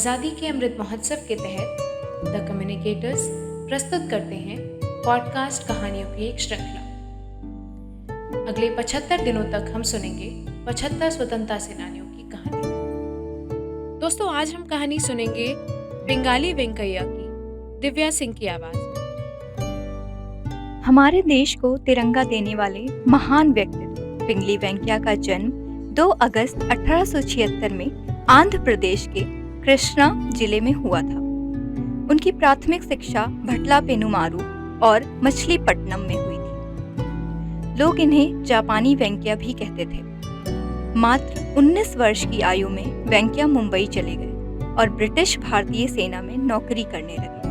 आज़ादी के अमृत महोत्सव के तहत द कम्युनिकेटर्स प्रस्तुत करते हैं पॉडकास्ट कहानियों की एक श्रृंखला। अगले 75 दिनों तक हम सुनेंगे 75 स्वतंत्रता सेनानियों की कहानी। दोस्तों, आज हम कहानी सुनेंगे पिंगाली वेंकैया की, दिव्या सिंह की आवाज़ में। हमारे देश को तिरंगा देने वाले महान व्यक्तित्व पिंगली वेंकैया का जन्म 2 अगस्त 1876 में आंध्र प्रदेश के कृष्णा जिले में हुआ था। उनकी प्राथमिक शिक्षा भटला पेनुमारू और मछलीपट्टनम में हुई थी। लोग इन्हें जापानी वेंकैया भी कहते थे। मात्र 19 वर्ष की आयु में वेंकैया मुंबई चले गए और ब्रिटिश भारतीय सेना में नौकरी करने लगे।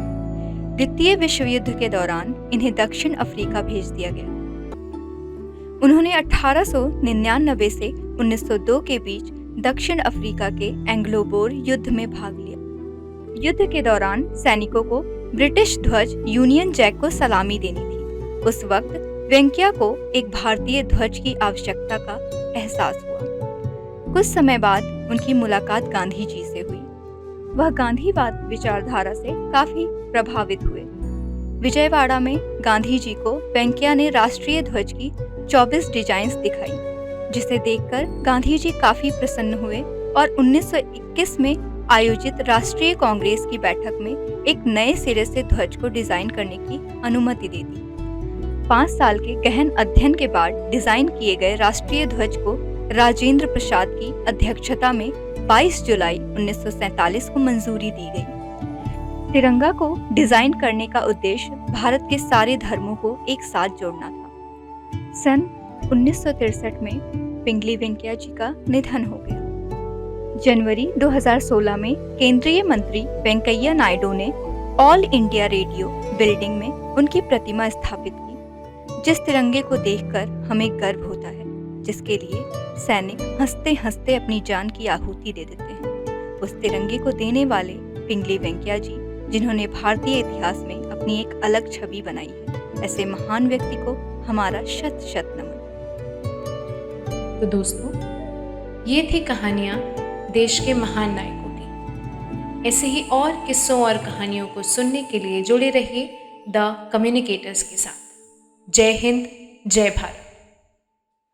द्वितीय विश्व युद्ध के दौरान इन्हें दक्षिण अफ्रीका भेज दिया गया। उन्होंने 1899 से 1902 के बीच दक्षिण अफ्रीका के एंग्लो-बोर युद्ध में भाग लिया। युद्ध के दौरान सैनिकों को ब्रिटिश ध्वज यूनियन जैक को सलामी देनी थी। उस वक्त वेंकैया को एक भारतीय ध्वज की आवश्यकता का एहसास हुआ। कुछ समय बाद उनकी मुलाकात गांधी जी से हुई। वह गांधीवाद विचारधारा से काफी प्रभावित हुए। विजयवाड़ा में गांधी जी को वेंकैया ने राष्ट्रीय ध्वज की 24 डिजाइन्स दिखाई, जिसे देखकर गांधी जी काफी प्रसन्न हुए और 1921 में आयोजित राष्ट्रीय कांग्रेस की बैठक में एक नए सिरे से ध्वज को डिजाइन करने की अनुमति दे दी। 5 साल के गहन अध्ययन के बाद डिजाइन किए गए राष्ट्रीय ध्वज को राजेंद्र प्रसाद की अध्यक्षता में 22 जुलाई 1947 को मंजूरी दी गई। तिरंगा को डिजाइन करने का उद्देश्य भारत के सारे धर्मों को एक साथ जोड़ना था। सन 1963 में पिंगली वेंकैया जी का निधन हो गया। जनवरी 2016 में केंद्रीय मंत्री वेंकैया नायडू ने ऑल इंडिया रेडियो बिल्डिंग में उनकी प्रतिमा स्थापित की, जिस तिरंगे को देखकर हमें गर्व होता है, जिसके लिए सैनिक हंसते हंसते अपनी जान की आहुति दे देते हैं। उस तिरंगे को देने वाले पिंगली वेंकैया जी, जिन्होंने भारतीय इतिहास में अपनी एक अलग छवि बनाई है, ऐसे महान व्यक्ति को हमारा शत शत नमन। तो दोस्तों, ये थी कहानियाँ देश के महान नायकों की। ऐसे ही और किस्सों और कहानियों को सुनने के लिए जुड़े रहिए द कम्युनिकेटर्स के साथ। जय हिंद, जय भारत।